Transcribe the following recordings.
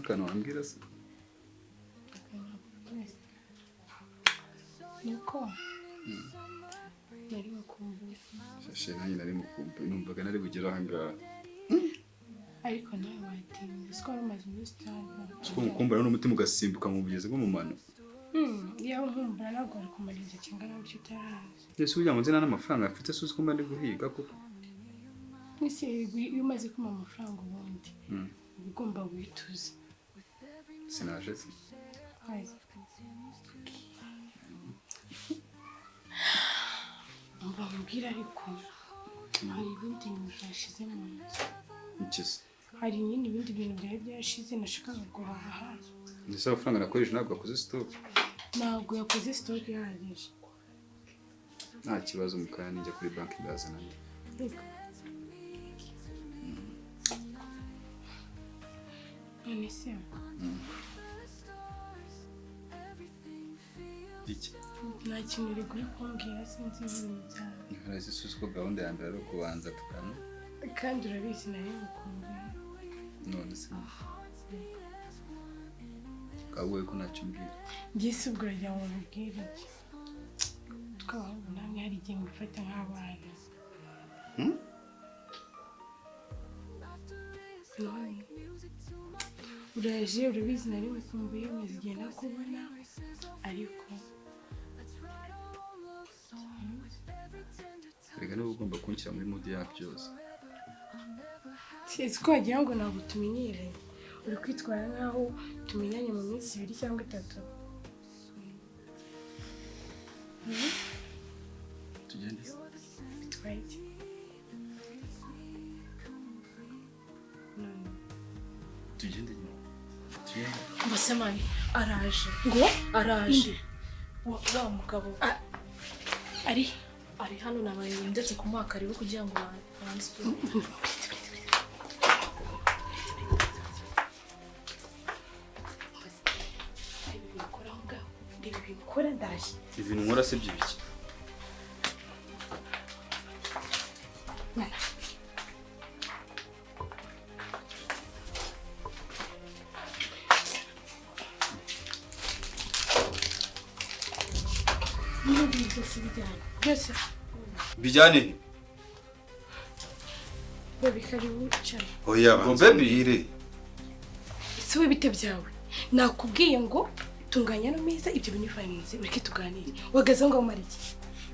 kano ambwira se Nuko nari mukumbuye shashe nanjye nari mukumbuye numvaga nari bugera ahangaha ariko nawe watinze siko amaze iminsi cyane siko mukumbura n'umutima ugasimbuka mu bugeze bwo mu mano iyo nkumbura ntabwo ari kumara igihe kingana n'icyo utarazi ese ujya mu nzina n'amafaranga afite suzi ko mbandi guhiga koko nise iyo umaze kuma amafaranga ubundi ugomba wituza sinaje se mbambwira ariko hari ibindi bintu byashize mu nzu ikise hari nyine ibindi bintu byari byashize nashakaga guhaha ndetse amafaranga nakoresha ntabwo akoze stock ntabwo yakoze stock ihagije nta kibazo mukanya njya kuri banki ndazana none se iki nta kintu uri kumbwira sinzi ibintu byawe urazi suzi ko gahunda ya mbere ari ukubanza tukana kandi urabizi nari mukumbuye none se kabuye ko ntacyo mbwira byise ubwo uragira ngo mubwire iki twabahungu namwe hari igihe mubifata nk'abana none uraje urabizi nari mukumbuye maze igihe nakubona ariko rega niba ugomba kunshyira muri mode yacu byose sinzi ko wagira ngo ntabwo tumenyereye uri kwitwara nk'aho tumenyanye mu minsi 2 cyangwa 3 tugende bitwaye iki tugende mbasemani araje ngo araje wa mugabo ari hano nabaye ndetse kumuha karibu kugira ngo banze Kora ndaje ibintu nkora se by'ibiki byose bijyane baby karibu cyane oya babire ese we bite byawe nakubwiye ngo tunganya no meza ibyo bintu finance ureke tuganire wagaze ngo amara iki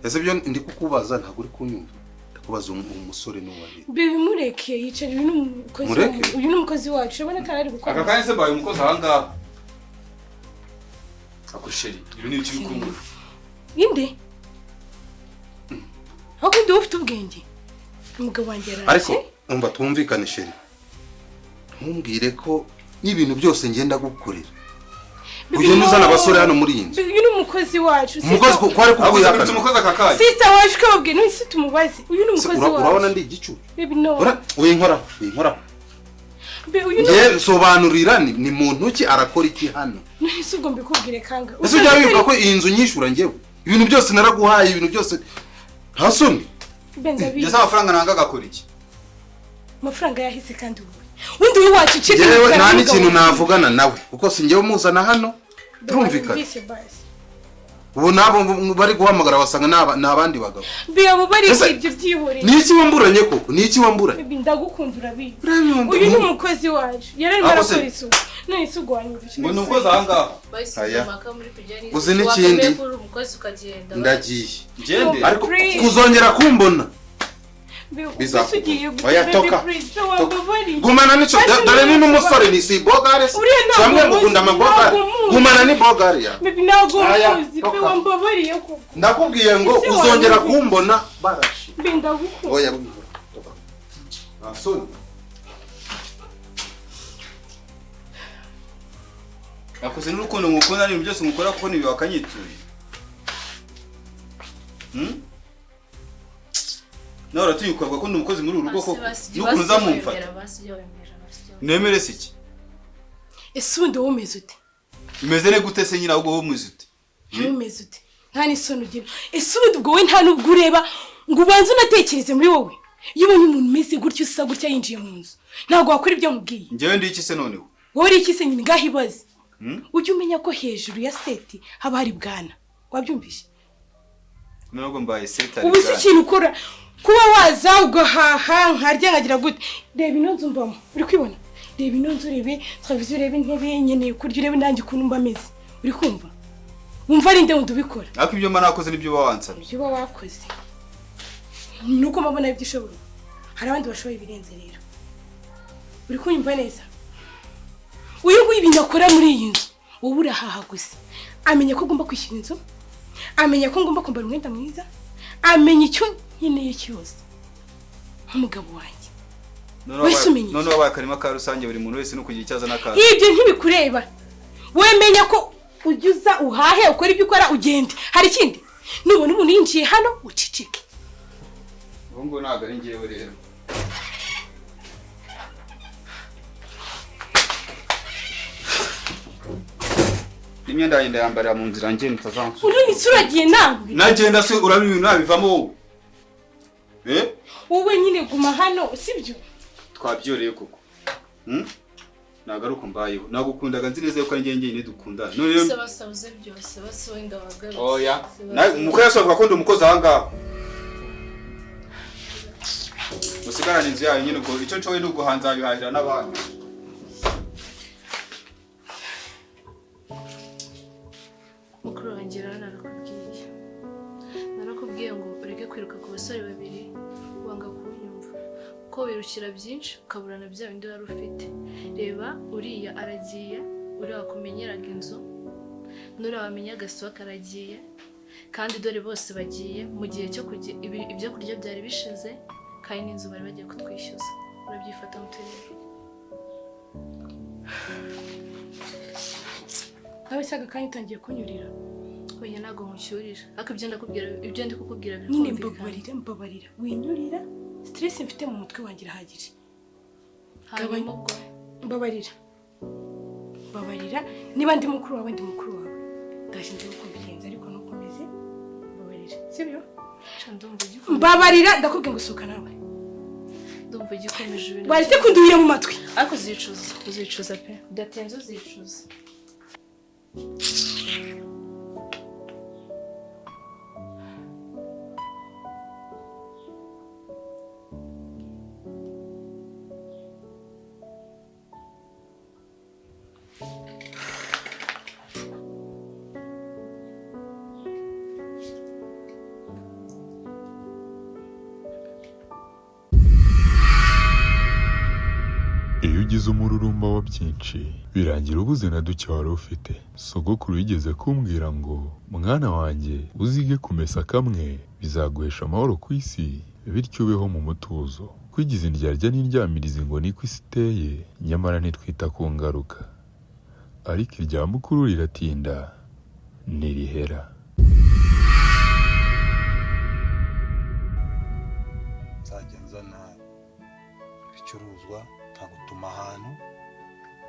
ese byo ndi kukubaza ntabwo uri kunyumva ndakubaza umusore n'uwahe bibi mureke yicara uyu n'umukozi wacu ubona ko ari gukora aka kanya se baye umukozi ahangaha akosheri ibyo ni iki bikumura inde aho ndi ufite ubwenge umugabo wanjye araje ariko umva twumvikane sheri ntumbwire ko n'ibintu byose ngenda gukorera uyu nuzana abasore hano muri iyi nzu uyu n'umukozi wacu umukozi ko ari kukuyakana umukozi akakaye sister waje ko babwiye n'isi tumubaze uyu n'umukozi wacu urabona ndi igicucu baby no winkora ye sobanurira ni muntu ki arakora iki hano n'isi ubwo mbikubwire kanga ese ujya wibuka ko iyi nzu nyishura ngewe ibintu byose naraguhaye ibintu byose ntasoni yasa amafaranga nanga gakora iki amafaranga yahise kandi undi uyu wacu cike yewe nta n'ikintu navugana nawe kuko singewe muzana hano turumvikana ubu nabo bari guhamagara basanga n'abandi bagabo biya bo bari ibyo byihore niki wamburanye koko niki wamburanye ndagukundura bi uyu ni umukozi wacu yarari marakora isu none isugwanyije ngo nukoza ahangaha uzi n'ikindi ndagiye ariko kuzongera kumbona bizakugiye oya toka gumana nico dare ni n'umusore ni si bogare cyamwe mukunda amabogare gumana ni bogare ya bibi nago muzi pe wambabariye koko ndakubwiye ngo uzongera kumbona barashi bindagukunda oya bwira asoni akoze n'urukundo ngukunda n'ibintu byose ngukora kuko nibi wakanyituye nawe ratuyukarwa ko ndumukozi muri urugo koko n'ukuntu uzamumfata nemere se iki ese undi wumeze ute imeze ne gute se nyina ahubwo wumeze ute wumeze ute nta n'isoni ugira ese undi ubwo we nta n'ubwo ureba ngo ubanze unatekereze muri wowe iyo ubonye umuntu umeze gutyo usa gutya yinjiye mu nzu ntabwo wakora ibyo mubwiye njyewe ndi iki se noneho Wori iki se nyine ngahibaze. Ujye umenya ko hejuru ya seti haba hari bwana. Wabyumvishe? Nubwo mbaye seti ari. Ubu si ikintu ukora kuba waza ugahaha nkarya nkagira gute. Reba ino nzu mbamo. Uri kwibona? Reba ino nzu urebe, televiziyo urebe intebe nyeneye kurya urebe nanjye ukuntu mba meze. Uri kumva? Wumva ari nde ndubikora? Ariko ibyo mba nakoze nibyo uba wansaba. Ibyo uba wakoze. Nuko mabona ibyo ushobora. Hari abandi bashoboye ibirenze rero. Uri kunyumva neza? Uyu nguyu ibintu akora muri iyi nzu wowe urahaha gusa. Amenya ko ugomba kwishyura inzu, amenya ko ngomba kwambara umwenda mwiza, amenya icyo nkeneye cyose nk'umugabo wanjye. None wabaye akarima ka rusange buri muntu wese no kugira icyaza n'akazi. Ibyo ntibikureba. Wemenya ko ujyuza uhahe ukora ibyo ukora ugende. Hari ikindi nubona umuntu yinjiye hano ucicike. Ubwo ntabwo ari ngiyewe rero. Imyenda yenda yambara mu nzira ngiye mutazansu. Uri nisuragiye nawe. Nagenda se urabi ibintu nabivamo wowe. Wowe nyine guma hano sibyo? Twabyoreye koko. Nagaruko mbayeho. Nagukundaga nzi neza yuko ari ngiye nyine dukundana. None rero basabuze byose basoinda wagaruka. Oya. Mukoyasohoka ko ndi umukozi ahanga. Usigarana inzu yayo nyine ubwo icyo nshoboye n'ubwo hanze abihahira n'abandi. Mukuru wanjye narakubwiye ngo ureke kwiruka ku basore babiri wanga kunyumva ko birukira byinshi ukaburana bya bindi wari ufite. Reba uriya aragiye, uriya wakumenyeraga inzu, nuriya wamenya Agasobanuye karagiye, kandi dore bose bagiye mu gihe cyo kujya ibyo kurya byari bishize kandi n'inzu bari bagiye kutwishyuza. Urabyifata muterero. Abisaga kandi utangiye kunyurira. Oya ntago nkushyurira. Ariko ibyo ndi kukubwira nyine mbabarira. Winyurira. Stress mfite mu mutwe wanjye irahagije. Gabanya ubwo. Mbabarira. Niba ndi mukuru wawe ndi mukuru wawe. Ndashinzwe uko bigenza ariko nukomeze. Mbabarira. Sibyo? Mbabarira ndakubwiye ngo soka nawe. Ndumva igikomeje ibintu. Bari se kunduhira mu matwi. Ariko uzicuza pe. Udatenze uzicuza. Iyo ugize umururumba wa byinshi birangira ubuze na duke wari ufite. Sogokuru yigeze kumbwira ngo mwana wanjye uzige kumesa kamwe bizaguhesha amahoro ku isi bityo ubeho mu mutuzo. Kwigiza indyarya n'indyamirizi ngo niko isi iteye, nyamara ntitwita ku ngaruka. Ariko irya mukuru riratinda ntirihera. Nzajya nzana ibicuruzwa nkagutuma ahantu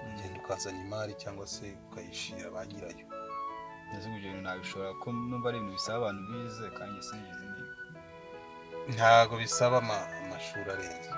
ugenda ukazana imari cyangwa se ukayishira ba nyirayo. Neze ibyo bintu nabishobora ko numva ari ibintu bisaba abantu bize kandi singize niba. Ntago bisaba amashuri arenze.